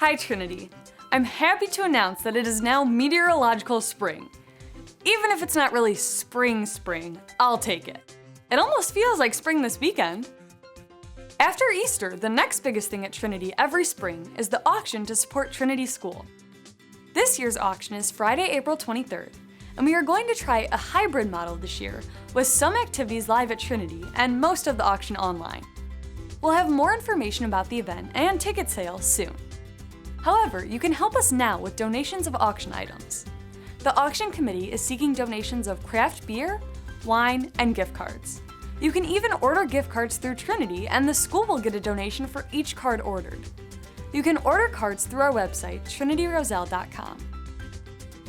Hi Trinity. I'm happy to announce that it is now meteorological spring. Even if it's not really spring, I'll take it. It almost feels like spring this weekend. After Easter, the next biggest thing at Trinity every spring is the auction to support Trinity School. This year's auction is Friday, April 23rd, and we are going to try a hybrid model this year with some activities live at Trinity and most of the auction online. We'll have more information about the event and ticket sales soon. However, you can help us now with donations of auction items. The auction committee is seeking donations of craft beer, wine, and gift cards. You can even order gift cards through Trinity, and the school will get a donation for each card ordered. You can order cards through our website, trinityroselle.com.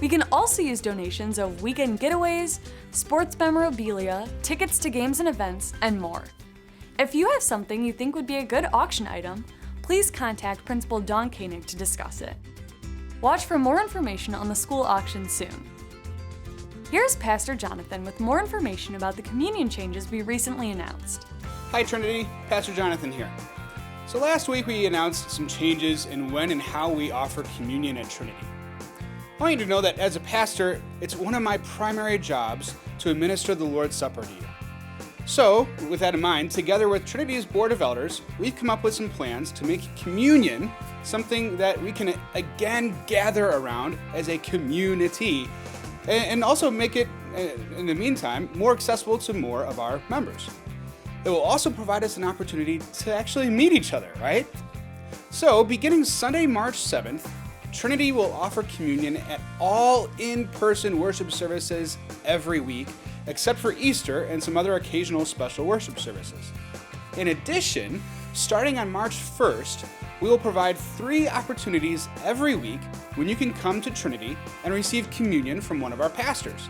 We can also use donations of weekend getaways, sports memorabilia, tickets to games and events, and more. If you have something you think would be a good auction item, please contact Principal Dawn Koenig to discuss it. Watch for more information on the school auction soon. Here's Pastor Jonathan with more information about the communion changes we recently announced. Hi Trinity, Pastor Jonathan here. So last week we announced some changes in when and how we offer communion at Trinity. I want you to know that as a pastor, it's one of my primary jobs to administer the Lord's Supper to you. So, with that in mind, together with Trinity's Board of Elders, we've come up with some plans to make communion something that we can again gather around as a community, and also make it, in the meantime, more accessible to more of our members. It will also provide us an opportunity to actually meet each other, right? So, beginning Sunday, March 7th, Trinity will offer communion at all in-person worship services every week, except for Easter and some other occasional special worship services. In addition, starting on March 1st, we will provide 3 opportunities every week when you can come to Trinity and receive communion from one of our pastors.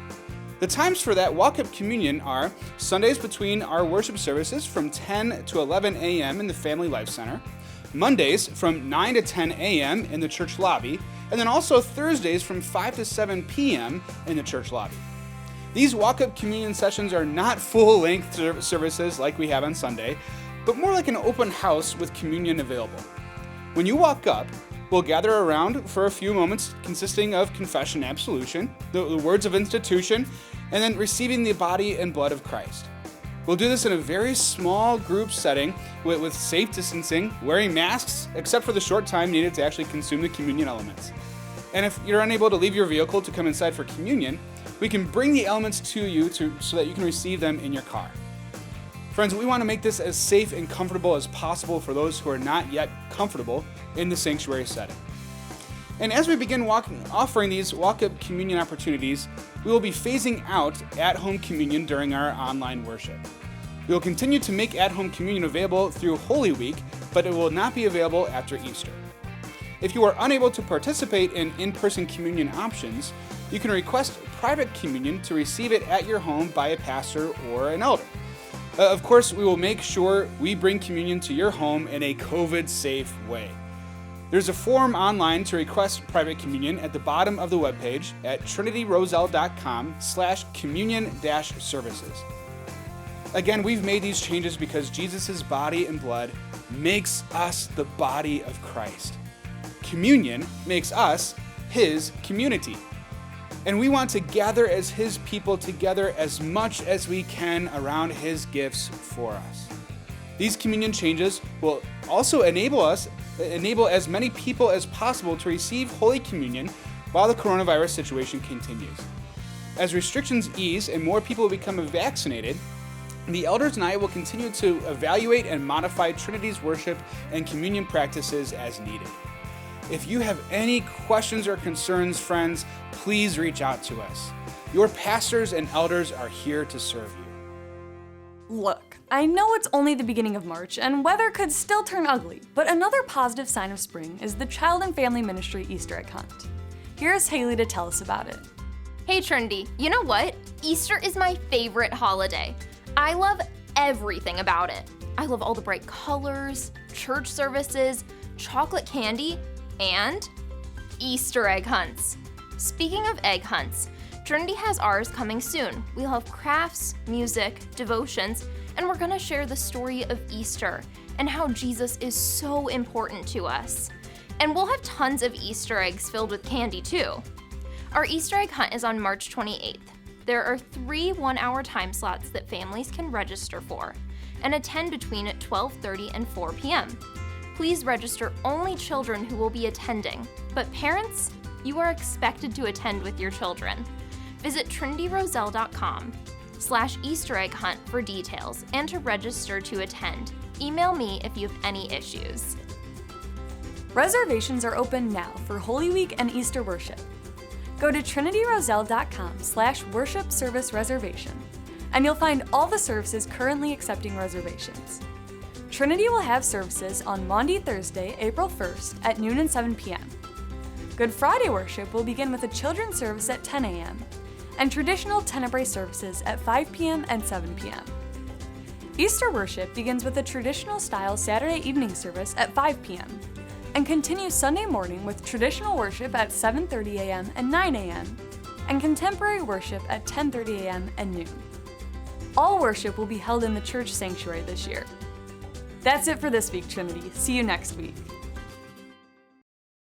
The times for that walk-up communion are Sundays between our worship services from 10 to 11 a.m. in the Family Life Center, Mondays from 9 to 10 a.m. in the church lobby, and then also Thursdays from 5 to 7 p.m. in the church lobby. These walk-up communion sessions are not full-length services like we have on Sunday, but more like an open house with communion available. When you walk up, we'll gather around for a few moments consisting of confession and absolution, the words of institution, and then receiving the body and blood of Christ. We'll do this in a very small group setting with safe distancing, wearing masks, except for the short time needed to actually consume the communion elements. And if you're unable to leave your vehicle to come inside for communion, we can bring the elements to you so that you can receive them in your car. Friends, we want to make this as safe and comfortable as possible for those who are not yet comfortable in the sanctuary setting. And as we begin offering these walk-up communion opportunities, we will be phasing out at-home communion during our online worship. We will continue to make at-home communion available through Holy Week, but it will not be available after Easter. If you are unable to participate in in-person communion options, you can request private communion to receive it at your home by a pastor or an elder. Of course, we will make sure we bring communion to your home in a COVID-safe way. There's a form online to request private communion at the bottom of the webpage at trinityroselle.com/communion-services. Again, we've made these changes because Jesus' body and blood makes us the body of Christ. Communion makes us His community. And we want to gather as His people together as much as we can around His gifts for us. These communion changes will also enable as many people as possible to receive Holy Communion while the coronavirus situation continues. As restrictions ease and more people become vaccinated, the elders and I will continue to evaluate and modify Trinity's worship and communion practices as needed. If you have any questions or concerns, friends, please reach out to us. Your pastors and elders are here to serve you. Look, I know it's only the beginning of March and weather could still turn ugly, but another positive sign of spring is the Child and Family Ministry Easter egg hunt. Here's Haley to tell us about it. Hey Trinity, you know what? Easter is my favorite holiday. I love everything about it. I love all the bright colors, church services, chocolate candy, and Easter egg hunts. Speaking of egg hunts, Trinity has ours coming soon. We'll have crafts, music, devotions, and we're gonna share the story of Easter and how Jesus is so important to us. And we'll have tons of Easter eggs filled with candy too. Our Easter egg hunt is on March 28th. There are 3 one-hour time slots that families can register for and attend between 12:30 and 4 p.m. Please register only children who will be attending, but parents, you are expected to attend with your children. Visit trinityroselle.com/Easter egg hunt for details and to register to attend. Email me if you have any issues. Reservations are open now for Holy Week and Easter worship. Go to trinityroselle.com/worship service reservation, and you'll find all the services currently accepting reservations. Trinity will have services on Maundy Thursday, April 1st at noon and 7 p.m. Good Friday worship will begin with a children's service at 10 a.m. and traditional Tenebrae services at 5 p.m. and 7 p.m. Easter worship begins with a traditional style Saturday evening service at 5 p.m. and continues Sunday morning with traditional worship at 7:30 a.m. and 9 a.m. and contemporary worship at 10:30 a.m. and noon. All worship will be held in the church sanctuary this year. That's it for this week, Trinity. See you next week.